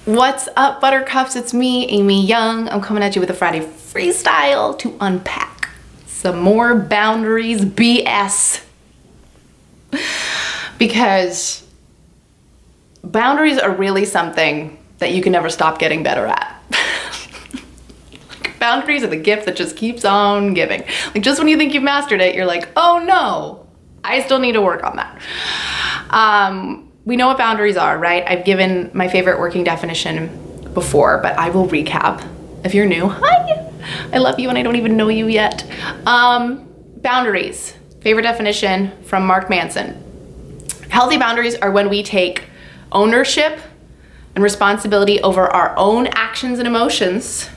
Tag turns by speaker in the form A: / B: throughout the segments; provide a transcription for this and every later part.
A: What's up, Buttercups? It's me, Amy Young. I'm coming at you with a Friday freestyle to unpack some more boundaries BS. Because boundaries are really something that you can never stop getting better at. Boundaries are the gift that just keeps on giving. Like, just when you think you've mastered it, you're like, oh no, I still need to work on that. We know what boundaries are, right? I've given my favorite working definition before, but I will recap. If you're new, hi, I love you and I don't even know you yet. Boundaries, favorite definition from Mark Manson. Healthy boundaries are when we take ownership and responsibility over our own actions and emotions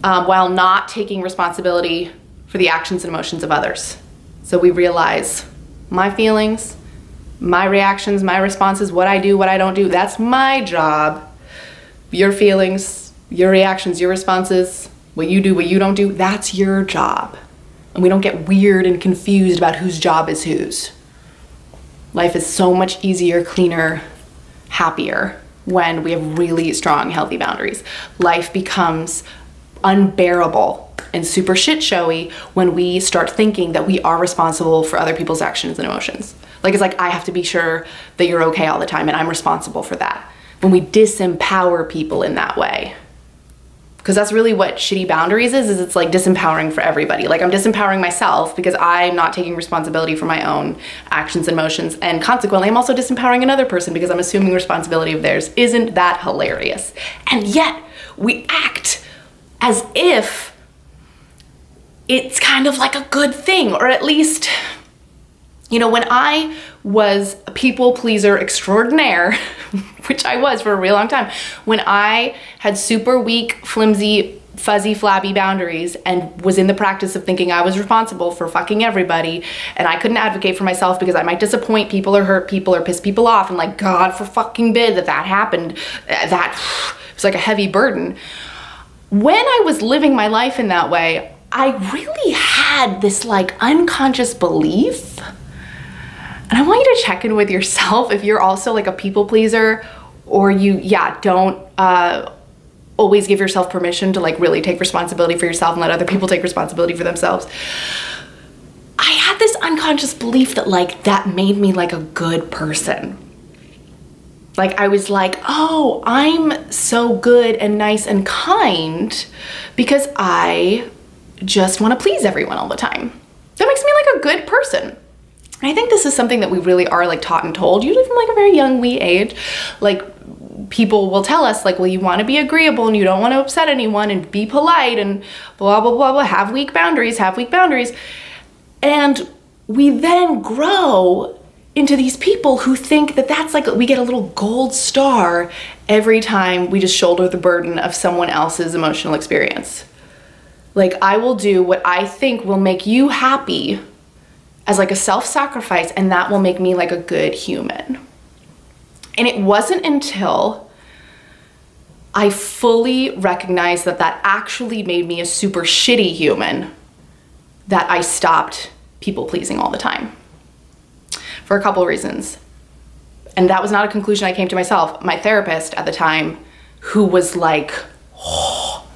A: while not taking responsibility for the actions and emotions of others. So we realize my feelings, my reactions, my responses, what I do, what I don't do, that's my job. Your feelings, your reactions, your responses, what you do, what you don't do, that's your job. And we don't get weird and confused about whose job is whose. Life is so much easier, cleaner, happier when we have really strong, healthy boundaries. Life becomes unbearable and super shit showy when we start thinking that we are responsible for other people's actions and emotions. Like, it's like, I have to be sure that you're okay all the time and I'm responsible for that. When we disempower people in that way. Because that's really what shitty boundaries is it's like disempowering for everybody. Like, I'm disempowering myself because I'm not taking responsibility for my own actions and emotions, and consequently I'm also disempowering another person because I'm assuming responsibility of theirs. Isn't that hilarious? And yet we act as if it's kind of like a good thing, or at least, you know, when I was a people pleaser extraordinaire, which I was for a real long time, when I had super weak, flimsy, fuzzy, flabby boundaries and was in the practice of thinking I was responsible for fucking everybody, and I couldn't advocate for myself because I might disappoint people or hurt people or piss people off, and like, God for fucking bid that happened, that was like a heavy burden. When I was living my life in that way, I really had this like unconscious belief. And I want you to check in with yourself if you're also like a people pleaser, or you, don't always give yourself permission to like really take responsibility for yourself and let other people take responsibility for themselves. I had this unconscious belief that like that made me like a good person. Like, I was like, oh, I'm so good and nice and kind because I just want to please everyone all the time. That makes me like a good person. And I think this is something that we really are like taught and told, usually from like a very young, wee age. Like, people will tell us like, well, you want to be agreeable and you don't want to upset anyone and be polite and blah, blah, blah, blah, have weak boundaries, have weak boundaries. And we then grow into these people who think that that's like, we get a little gold star every time we just shoulder the burden of someone else's emotional experience. Like, I will do what I think will make you happy as like a self-sacrifice, and that will make me like a good human. And it wasn't until I fully recognized that that actually made me a super shitty human that I stopped people pleasing all the time. For a couple of reasons. And that was not a conclusion I came to myself. My therapist at the time, who was like, oh,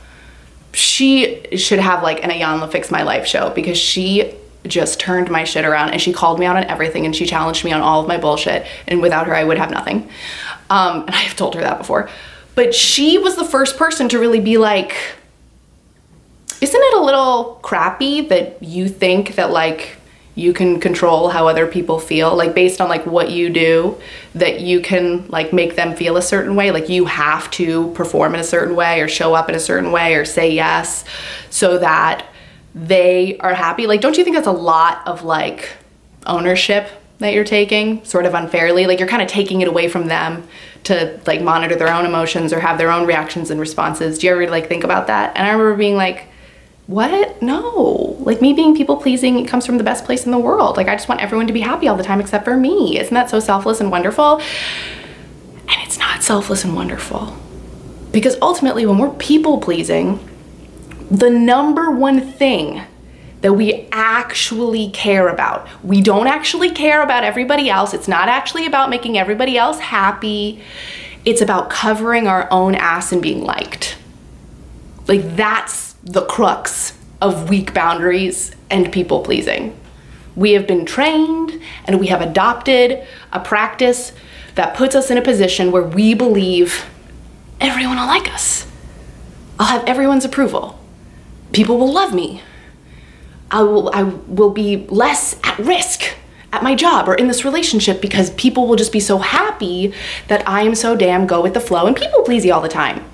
A: she should have like an Ayanla Fix My Life show, because she just turned my shit around and she called me out on everything and she challenged me on all of my bullshit, and without her I would have nothing. And I've told her that before. But she was the first person to really be like, isn't it a little crappy that you think that like you can control how other people feel, like based on like what you do, that you can like make them feel a certain way, like you have to perform in a certain way or show up in a certain way or say yes so that they are happy? Like, don't you think that's a lot of like ownership that you're taking sort of unfairly? Like, you're kind of taking it away from them to like monitor their own emotions or have their own reactions and responses. Do you ever like think about that? And I remember being like, what? No. Like, me being people pleasing, it comes from the best place in the world. Like, I just want everyone to be happy all the time except for me. Isn't that so selfless and wonderful? And it's not selfless and wonderful. Because ultimately, when we're people pleasing, the number one thing that we actually care about, we don't actually care about everybody else. It's not actually about making everybody else happy. It's about covering our own ass and being liked. Like, that's the crux of weak boundaries and people pleasing. We have been trained and we have adopted a practice that puts us in a position where we believe everyone will like us. I'll have everyone's approval. People will love me. I will be less at risk at my job or in this relationship because people will just be so happy that I am so damn go with the flow and people pleasey all the time.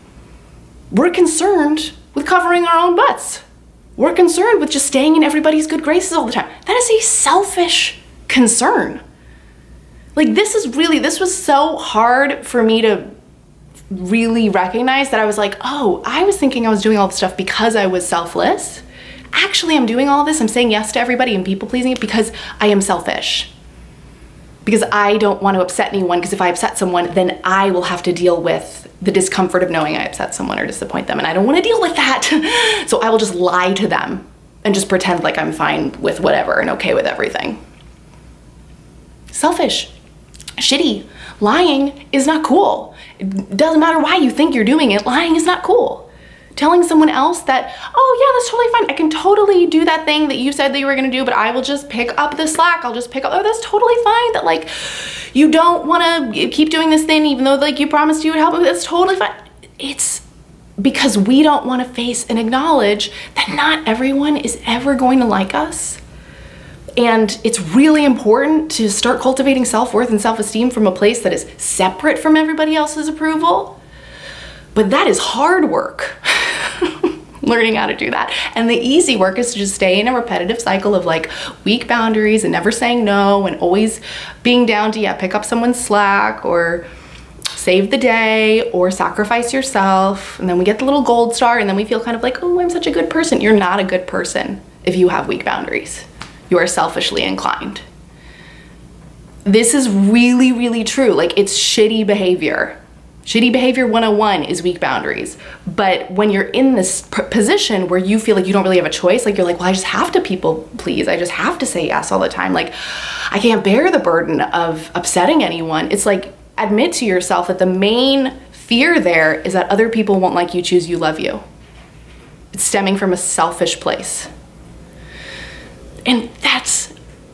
A: We're concerned with covering our own butts. We're concerned with just staying in everybody's good graces all the time. That is a selfish concern. Like, this was so hard for me to really recognize that I was like, oh, I was thinking I was doing all this stuff because I was selfless. Actually, I'm doing all this, I'm saying yes to everybody and people pleasing because I am selfish. Because I don't want to upset anyone, because if I upset someone, then I will have to deal with the discomfort of knowing I upset someone or disappoint them, and I don't want to deal with that. So I will just lie to them and just pretend like I'm fine with whatever and okay with everything. Selfish, shitty, lying is not cool. It doesn't matter why you think you're doing it, lying is not cool. Telling someone else that, oh yeah, that's totally fine. I can totally do that thing that you said that you were gonna do, but I will just pick up the slack. I'll just pick up, oh, that's totally fine. That like, you don't wanna keep doing this thing even though like you promised you would help me. That's totally fine. It's because we don't wanna face and acknowledge that not everyone is ever going to like us. And it's really important to start cultivating self-worth and self-esteem from a place that is separate from everybody else's approval. But that is hard work. Learning how to do that. And the easy work is to just stay in a repetitive cycle of like weak boundaries and never saying no and always being down to, yeah, pick up someone's slack or save the day or sacrifice yourself. And then we get the little gold star and then we feel kind of like, oh, I'm such a good person. You're not a good person if you have weak boundaries. You are selfishly inclined. This is really, really true. Like, it's shitty behavior. Shitty behavior 101 is weak boundaries. But when you're in this position where you feel like you don't really have a choice, like you're like, well, I just have to people please. I just have to say yes all the time. Like, I can't bear the burden of upsetting anyone. It's like, admit to yourself that the main fear there is that other people won't like you, choose you, love you. It's stemming from a selfish place. And that's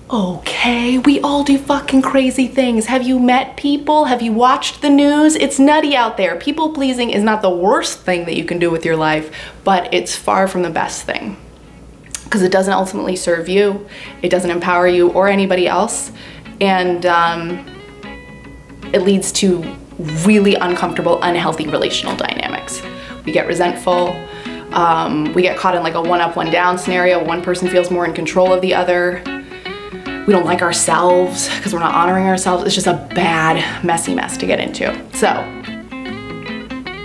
A: okay. We all do fucking crazy things. Have you met people? Have you watched the news? It's nutty out there. People pleasing is not the worst thing that you can do with your life, but it's far from the best thing because it doesn't ultimately serve you. It doesn't empower you or anybody else. And it leads to really uncomfortable, unhealthy relational dynamics. We get resentful. We get caught in like a one up, one down scenario. One person feels more in control of the other. We don't like ourselves because we're not honoring ourselves. It's just a bad, messy mess to get into. So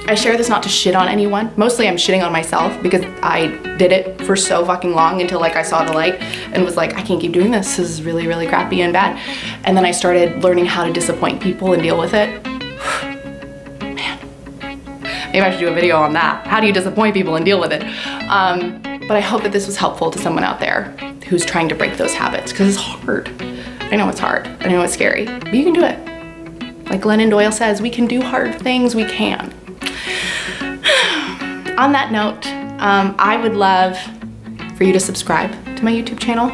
A: I share this not to shit on anyone. Mostly I'm shitting on myself because I did it for so fucking long until like I saw the light and was like, I can't keep doing this. This is really, really crappy and bad. And then I started learning how to disappoint people and deal with it. Maybe I should do a video on that. How do you disappoint people and deal with it? But I hope that this was helpful to someone out there who's trying to break those habits because it's hard. I know it's hard. I know it's scary, but you can do it. Like Glennon Doyle says, we can do hard things, we can. On that note, I would love for you to subscribe to my YouTube channel.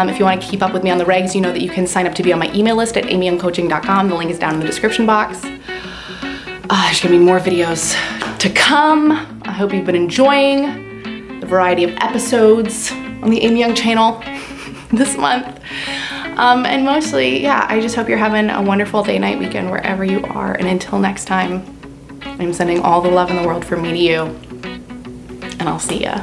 A: If you want to keep up with me on the regs, you know that you can sign up to be on my email list at amyyoungcoaching.com. The link is down in the description box. There's gonna be more videos to come. I hope you've been enjoying the variety of episodes on the Amy Young channel this month. And mostly, yeah, I just hope you're having a wonderful day, night, weekend, wherever you are. And until next time, I'm sending all the love in the world from me to you. And I'll see ya.